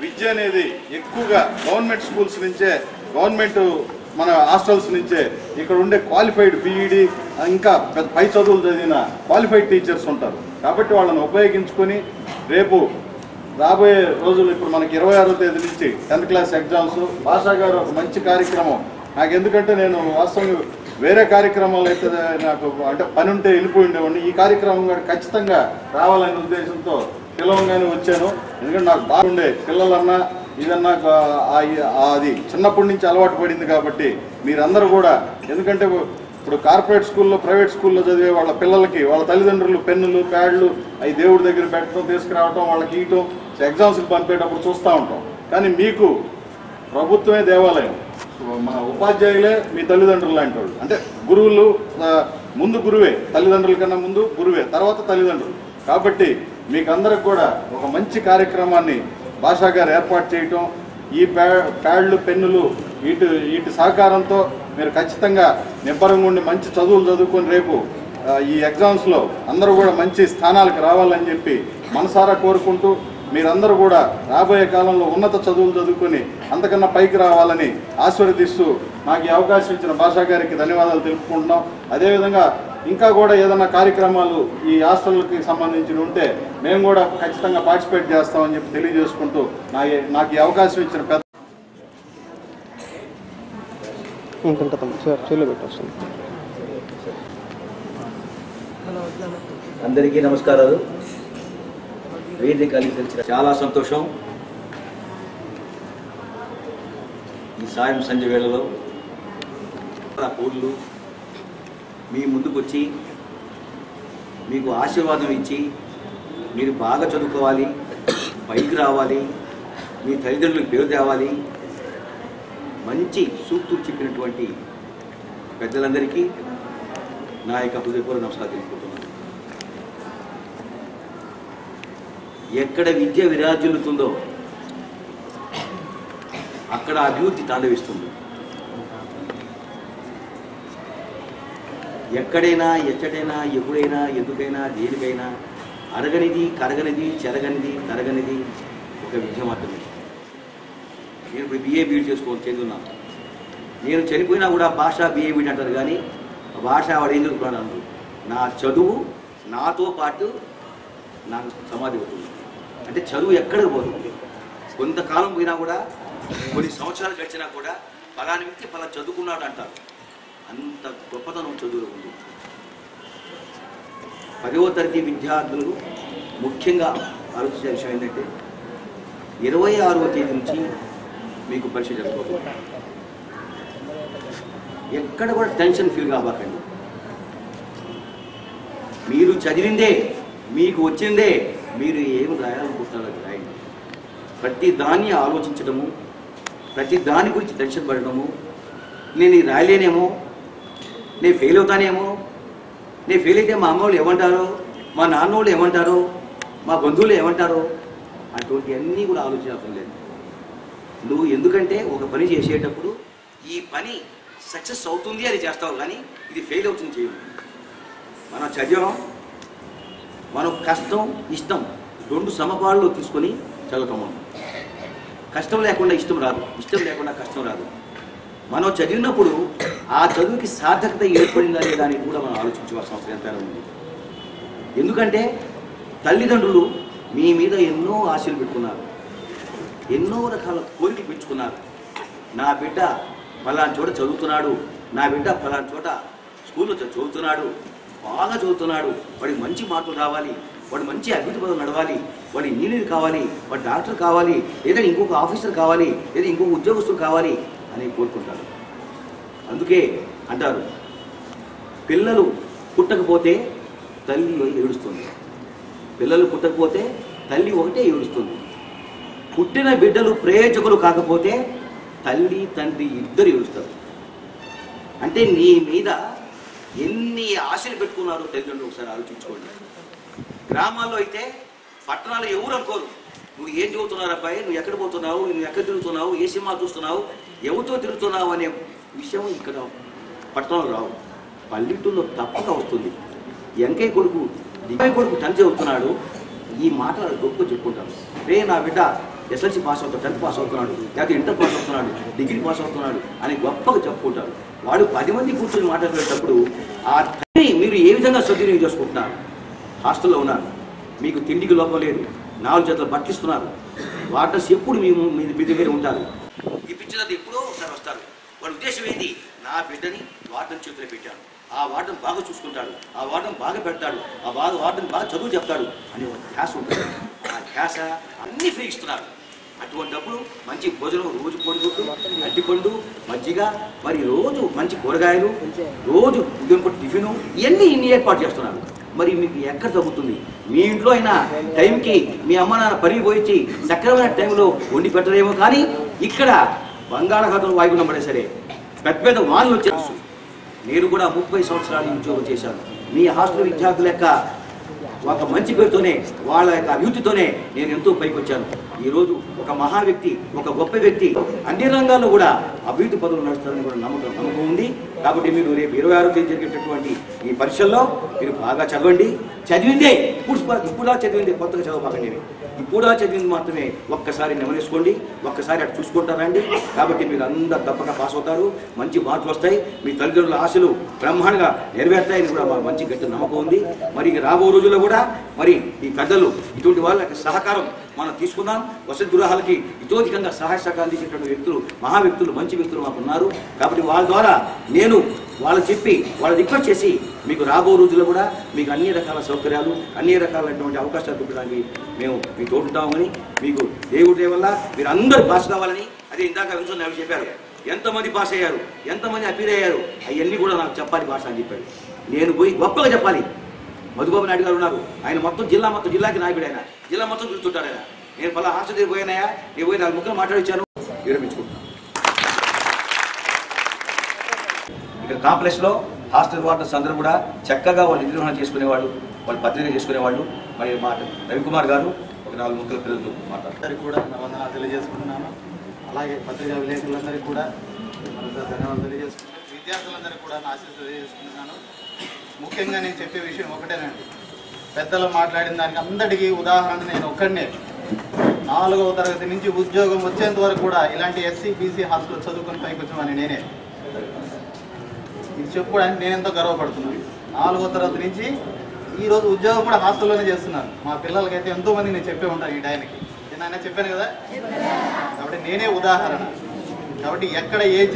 విద్య అనేది ఎక్కువగా గవర్నమెంట్ స్కూల్స్ నుంచే, గవర్నమెంట్ మన హాస్టల్స్ నుంచే ఇక్కడ ఉండే క్వాలిఫైడ్ బీఈడి ఇంకా పై చదువులు చదివిన క్వాలిఫైడ్ టీచర్స్ ఉంటారు. కాబట్టి వాళ్ళని ఉపయోగించుకొని రేపు రాబోయే రోజులు ఇప్పుడు మనకి 26వ తేదీ నుంచి 10th క్లాస్ ఎగ్జామ్స్. భాషా గారు ఒక మంచి కార్యక్రమం నాకు, ఎందుకంటే నేను వాస్తవంగా వేరే కార్యక్రమాలు అయితే నాకు అంటే పని ఉంటే వెళ్ళిపోయి ఉండేవాడిని. ఈ కార్యక్రమం కూడా ఖచ్చితంగా రావాలనే ఉద్దేశంతో పిలవంగానే వచ్చాను. ఎందుకంటే నాకు బాగుండే పిల్లలన్నా ఇదన్నా అది చిన్నప్పటి నుంచి అలవాటు పడింది. కాబట్టి మీరందరూ కూడా, ఎందుకంటే ఇప్పుడు కార్పొరేట్ స్కూల్లో, ప్రైవేట్ స్కూల్లో చదివే వాళ్ళ పిల్లలకి వాళ్ళ తల్లిదండ్రులు పెన్నులు, ప్యాడ్లు అవి దేవుడి దగ్గర పెట్టడం, తీసుకురావటం, వాళ్ళకి ఇవ్వటం, ఎగ్జామ్స్కి పంపేటప్పుడు చూస్తూ ఉంటాం. కానీ మీకు ప్రభుత్వమే దేవాలయం, మన ఉపాధ్యాయులే మీ తల్లిదండ్రులు లాంటి వాళ్ళు. అంటే గురువులు ముందు గురువే, తల్లిదండ్రుల కన్నా ముందు గురువే, తర్వాత తల్లిదండ్రులు. కాబట్టి మీకు అందరికి కూడా ఒక మంచి కార్యక్రమాన్ని భాషా గారు ఏర్పాటు చేయటం, ఈ ప్యాడ్లు, పెన్నులు వీటి సహకారంతో మీరు ఖచ్చితంగా నిబ్బరంగా ఉండి మంచి చదువులు చదువుకొని రేపు ఈ ఎగ్జామ్స్లో అందరూ కూడా మంచి స్థానాలకు రావాలని చెప్పి మనసారా కోరుకుంటూ, మీరందరూ కూడా రాబోయే కాలంలో ఉన్నత చదువులు చదువుకొని అంతకన్నా పైకి రావాలని ఆశీర్వదిస్తూ నాకు ఈ అవకాశం ఇచ్చిన భాషా గారికి ధన్యవాదాలు తెలుపుకుంటున్నాం. అదేవిధంగా ఇంకా కూడా ఏదైనా కార్యక్రమాలు ఈ హాస్టల్కి సంబంధించి ఉంటే మేము కూడా ఖచ్చితంగా పార్టిసిపేట్ చేస్తామని చెప్పి తెలియజేసుకుంటూ నాకు ఈ అవకాశం ఇచ్చిన పెద్ద అందరికీ నమస్కారాలు. వేదిక కలిసి తెలిసిన చాలా సంతోషం. ఈ సాయం సంధ్య వేళలో పూర్లు మీ ముందుకు వచ్చి మీకు ఆశీర్వాదం ఇచ్చి మీరు బాగా చదువుకోవాలి, పైకి రావాలి, మీ తల్లిదండ్రులకు పేరు తేవాలి, మంచి సూక్తులు చెప్పినటువంటి పెద్దలందరికీ నా యొక్క హృదయపూర్వక నమస్కారం తెలుపుకుంటున్నాను. ఎక్కడ విద్య విరాజిల్లుతుందో అక్కడ అభివృద్ధి తాండవిస్తుంది. ఎక్కడైనా ఎచ్చడైనా ఎప్పుడైనా ఎందుకైనా దేనికైనా అడగనిది కరగనిది చెరగనిది తరగనిది ఒక విద్య మాత్రమే. నేను ఇప్పుడు బిఏ బీఎడ్ చేస్తున్నాను. నేను చనిపోయినా కూడా భాష బిఏ బీఎడ్ అంటారు, కానీ భాష వాడు ఏం చదువుకున్నాడు అంటారు. నా చదువు నాతో పాటు నాకు సమాధి అవుతుంది. అంటే చదువు ఎక్కడికి పోదు. కొంతకాలం పోయినా కూడా, కొన్ని సంవత్సరాలు గడిచినా కూడా ఫలాని వ్యక్తి ఫలా చదువుకున్నాడు అంటారు. అంత గొప్పతనం చదువులో ఉంది. 10వ తరగతి విద్యార్థులు ముఖ్యంగా ఆలోచించే విషయం ఏంటంటే 26వ తేదీ నుంచి మీకు పరీక్ష జరగబోతుంది. ఎక్కడ కూడా టెన్షన్ ఫీల్ కాబాకండి. మీరు చదివిందే, మీకు వచ్చిందే, మీరు ఏం రాయాలనుకుంటున్నారో అది రాయండి. ప్రతి దాన్ని ఆలోచించడము, ప్రతి దాని గురించి టెన్షన్ పడడము, నేను రాయలేనేమో, నేను ఫెయిల్ అవుతానేమో, నేను ఫెయిల్ అయితే మా అమ్మ వాళ్ళు ఏమంటారో, మా నాన్న వాళ్ళు ఏమంటారో, మా బంధువులు ఏమంటారో, అటువంటి అన్నీ కూడా ఆలోచించడం లేదు. నువ్వు ఎందుకంటే ఒక పని చేసేటప్పుడు ఈ పని సక్సెస్ అవుతుంది అని చేస్తావు, కానీ ఇది ఫెయిల్ అవుతుంది చేయము. మనం చదివాం, మనం కష్టం ఇష్టం 2 సమపాల్లో తీసుకొని చదువుతాము. కష్టం లేకుండా ఇష్టం రాదు, ఇష్టం లేకుండా కష్టం రాదు. మనం చదివినప్పుడు ఆ చదువుకి సార్థకత ఏర్పడిందా లేదా అని కూడా మనం ఆలోచించవలసిన అవసరం ఎంతైనా ఉంది. ఎందుకంటే తల్లిదండ్రులు మీ మీద ఎన్నో ఆశలు పెట్టుకున్నారు, ఎన్నో రకాల కోరికలు పెంచుకున్నారు. నా బిడ్డ ఫలాని చోట చదువుతున్నాడు, నా బిడ్డ ఫలాని చోట స్కూల్లో చదువుతున్నాడు, బాగా చదువుతున్నాడు, వాడికి మంచి మార్కులు రావాలి, వాడు మంచి అభివృద్ధి పదం నడవాలి, వాడు ఇంజనీర్ కావాలి, వాడు డాక్టర్ కావాలి, లేదా ఇంకొక ఆఫీసర్ కావాలి, లేదా ఇంకొక ఉద్యోగస్తులు కావాలి అని కోరుకుంటారు. అందుకే అంటారు, పిల్లలు పుట్టకపోతే తల్లి ఏడుస్తుంది, పిల్లలు పుట్టకపోతే తల్లి ఒకటే ఏడుస్తుంది. పుట్టిన బిడ్డలు ప్రయోజకులు కాకపోతే తల్లి తండ్రి ఇద్దరు ఏడుస్తారు. అంటే నీ మీద ఎన్ని ఆశలు పెట్టుకున్నారో తల్లిదండ్రులు ఒకసారి ఆలోచించుకోండి. గ్రామాల్లో అయితే, పట్టణాలు ఎవరు అనుకోరు, నువ్వు ఏం చదువుతున్నావు అబ్బాయి, నువ్వు ఎక్కడ పోతున్నావు, నువ్వు ఎక్కడ తిరుగుతున్నావు, ఏ సినిమా చూస్తున్నావు, ఎవరితో తిరుగుతున్నావు అనే విషయం ఇక్కడ పట్టణంలో రావు. పల్లెటూరులో తప్పక వస్తుంది. ఎంకయ్య కొడుకు టెన్త్ చదువుతున్నాడు, ఈ మాట గొప్ప చెప్పుకుంటాను. రే నా బిడ్డ ఎస్ఎల్సీ పాస్ అవుతాడు, 10th పాస్ అవుతున్నాడు, లేకపోతే ఇంటర్ పాస్ అవుతున్నాడు, డిగ్రీ పాస్ అవుతున్నాడు అని గొప్పగా చెప్పుకుంటారు. వాడు 10 మంది కూర్చొని మాట్లాడేటప్పుడు ఆ తల్లి మీరు ఏ విధంగా సద్వినియోగం చేసుకుంటున్నారు. హాస్టల్లో ఉన్నారు, మీకు తిండికి లోపం లేదు, 4 జతలు పట్టిస్తున్నారు, వాటర్స్ ఎప్పుడు మీ దగ్గర ఉంటారు. ఈ పిచ్చినది ఎప్పుడో ఒకసారి వస్తారు. వాడి ఉద్దేశం ఏంటి, నా బిడ్డని వాటర్ని చేతిలో పెట్టాను, ఆ వాటర్ని బాగా చూసుకుంటాడు, ఆ వాటర్ని బాగా పెడతాడు, ఆ వాటర్ని బాగా చదువు చెప్తాడు అని ఒక ధ్యాస ఉంటుంది. ఆ ధ్యాస అన్నీ ఫ్రీ ఇస్తున్నారు. అటువంటిప్పుడు మంచి భోజనం, రోజు కోడిగుడ్డు, అరటిపండు, మజ్జిగ, మరి రోజు మంచి కూరగాయలు, రోజు ఉదయం పూట టిఫిను, ఇన్ని ఏర్పాటు చేస్తున్నారు. మరి మీకు ఎక్కడ తగ్గుతుంది? మీ ఇంట్లో అయినా టైంకి మీ అమ్మ నాన్న పని పోయించి సక్రమైన టైంలో వండి పెట్టలేమో, కానీ ఇక్కడ బంగాళాఖాతంలో వాయుగుండం పడే సరే పెద్ద పెద్ద వానలు వచ్చేస్తూ. నేను కూడా 30 సంవత్సరాలు ఉద్యోగం చేశాను. మీ హాస్టల్ విద్యార్థుల యొక్క ఒక మంచి పేరుతోనే, వాళ్ళ యొక్క అభివృద్ధితోనే నేను ఎంతో పైకి వచ్చాను. ఈరోజు ఒక మహా వ్యక్తి, ఒక గొప్ప వ్యక్తి అన్ని రంగాల్లో కూడా అభివృద్ధి పదవులు నడుస్తారని కూడా నమ్మకం ఉంది. కాబట్టి మీరు రేపు 26వ తేదీ జరిగేటటువంటి ఈ పరీక్షల్లో మీరు బాగా చదవండి. చదివిందే ఇప్పుడు చదివిందే కొత్తగా చదవబాకండి. ఇప్పుడు చదివింది మాత్రమే ఒక్కసారి నెమరేసుకోండి, ఒక్కసారి అటు చూసుకుంటారండి. కాబట్టి మీరు అందరు తప్పక పాస్ అవుతారు, మంచి మార్కులు వస్తాయి, మీ తల్లిదండ్రుల ఆశలు బ్రహ్మాండంగా నెరవేరుతాయని కూడా మా మంచి గట్టి నమ్మకం ఉంది. మరి రాబో రోజుల్లో కూడా మరి ఈ పెద్దలు ఇటువంటి వాళ్ళకి సహకారం మనం తీసుకుందాం. వసతి గృహాలకి ఇతోధికంగా సహాయ సహకారం అందించేటువంటి వ్యక్తులు, మహా వ్యక్తులు, మంచి వ్యక్తులు మాకు ఉన్నారు. కాబట్టి వాళ్ళ ద్వారా నేను వాళ్ళు చెప్పి వాళ్ళు రిక్వెస్ట్ చేసి మీకు రాబో రోజుల్లో కూడా మీకు అన్ని రకాల సౌకర్యాలు, అన్ని రకాలైనటువంటి అవకాశాలు చూపడానికి మేము మీకు తోడుంటామని, మీకు దేవుడి వల్ల మీరు అందరూ పాస్ కావాలని. అదే ఇందాక వింటున్న అవి చెప్పారు, ఎంతమంది పాస్ అయ్యారు, ఎంతమంది అపీల్ అయ్యారు, అవన్నీ కూడా నాకు చెప్పాలి భాష అని చెప్పాడు. నేను పోయి గొప్పగా చెప్పాలి. మధుబాబు నాయుడు గారు ఉన్నారు, ఆయన మొత్తం జిల్లాకి నాయకుడు, ఆయన జిల్లా మొత్తం చూస్తుంటాడు. ఆయన నేను పలా హాస్టల్ దగ్గర పోయినాయా, నేను పోయి 4 ముక్కలు మాట్లాడించాను, విరమించుకుంటున్నాను. ఇక్కడ కాంప్లెక్స్లో హాస్టల్ వార్డర్స్ అందరూ కూడా చక్కగా వాళ్ళు నిర్వహణ చేసుకునేవాళ్ళు, వాళ్ళు పత్రిక చేసుకునేవాళ్ళు. మరి మా రవికుమార్ గారు ఒక 4 ముక్కల పిల్లలతో మాట్లాడతారు. కూడా వందనాలు తెలియజేసుకుంటున్నాను. అలాగే పత్రికా విలేకరులందరికీ కూడా ధన్యవాదాలు తెలియజేసుకుంటున్నాను. విద్యార్థులందరికీ కూడా నా ఆశీస్సులు తెలియజేసుకుంటున్నాను. ముఖ్యంగా నేను చెప్పే విషయం ఒకటేనండి, పెద్దలు మాట్లాడిన దానికి అందరికీ ఉదాహరణ నేను ఒక్కడనే. 4వ తరగతి నుంచి ఉద్యోగం వచ్చేంత వరకు కూడా ఇలాంటి ఎస్సీ బీసీ హాస్టల్ చదువుకొని పైకి వచ్చామని నేనే ఇది చెప్పుకోవడానికి నేను ఎంతో గర్వపడుతున్నాను. 4వ తరగతి నుంచి ఈరోజు ఉద్యోగం కూడా హాస్టల్లోనే చేస్తున్నాను. మా పిల్లలకైతే ఎంతోమంది నేను చెప్పే ఉంటాను ఈ టైంకి. నేను చెప్పాను కదా, కాబట్టి నేనే ఉదాహరణ. కాబట్టి ఎక్కడ ఏం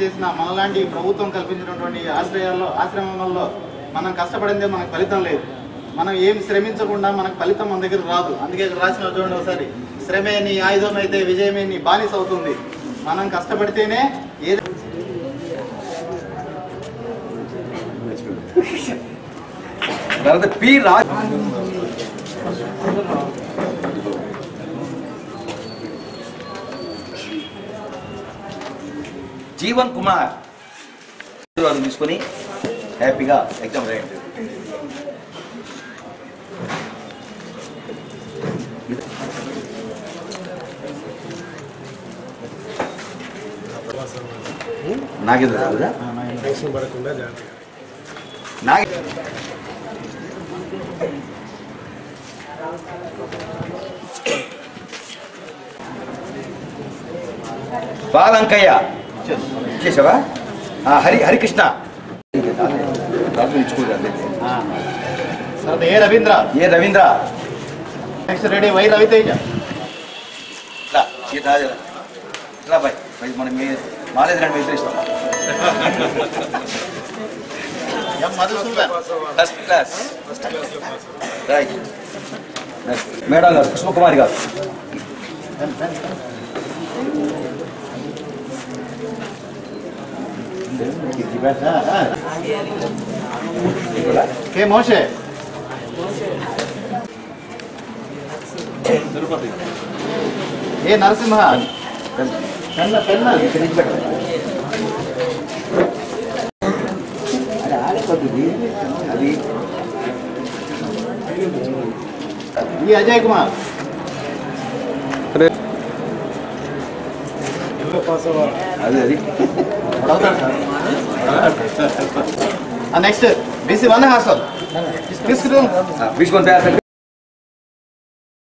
చేసినా మనలాంటి ప్రభుత్వం కల్పించినటువంటి ఆశ్రమంలో మనం కష్టపడిందే మనకు ఫలితం లేదు. మనం ఏం శ్రమించకుండా మనకు ఫలితం మన దగ్గర రాదు. అందుకే రాసిన చూడండి ఒకసారి, శ్రమే నీ ఆయుధం అయితే విజయమే నీ బానిస అవుతుంది. మనం కష్టపడితేనే ఏది జీవన్ కుమార్ తీసుకొని హ్యాపీగా ఎగ్జామ్ రాయండి. నాగేంద్ర కాదురా, బాలంకయ్య చేసావా? హరికృష్ణ ఏ రవీంద్ర నెక్స్ట్ రెడీ వై రవితేజ బాయ్ మనం మాలేదు రండి ఇస్తాం. First class right. మేడం గారు పుష్పకుమారి గారు, కే మోషే, ఏ నరసింహ, అది ఈ అజయ్ కుమార్, అది నెక్స్ట్ BC1 హాస్టల్ తీసుకుంటాం.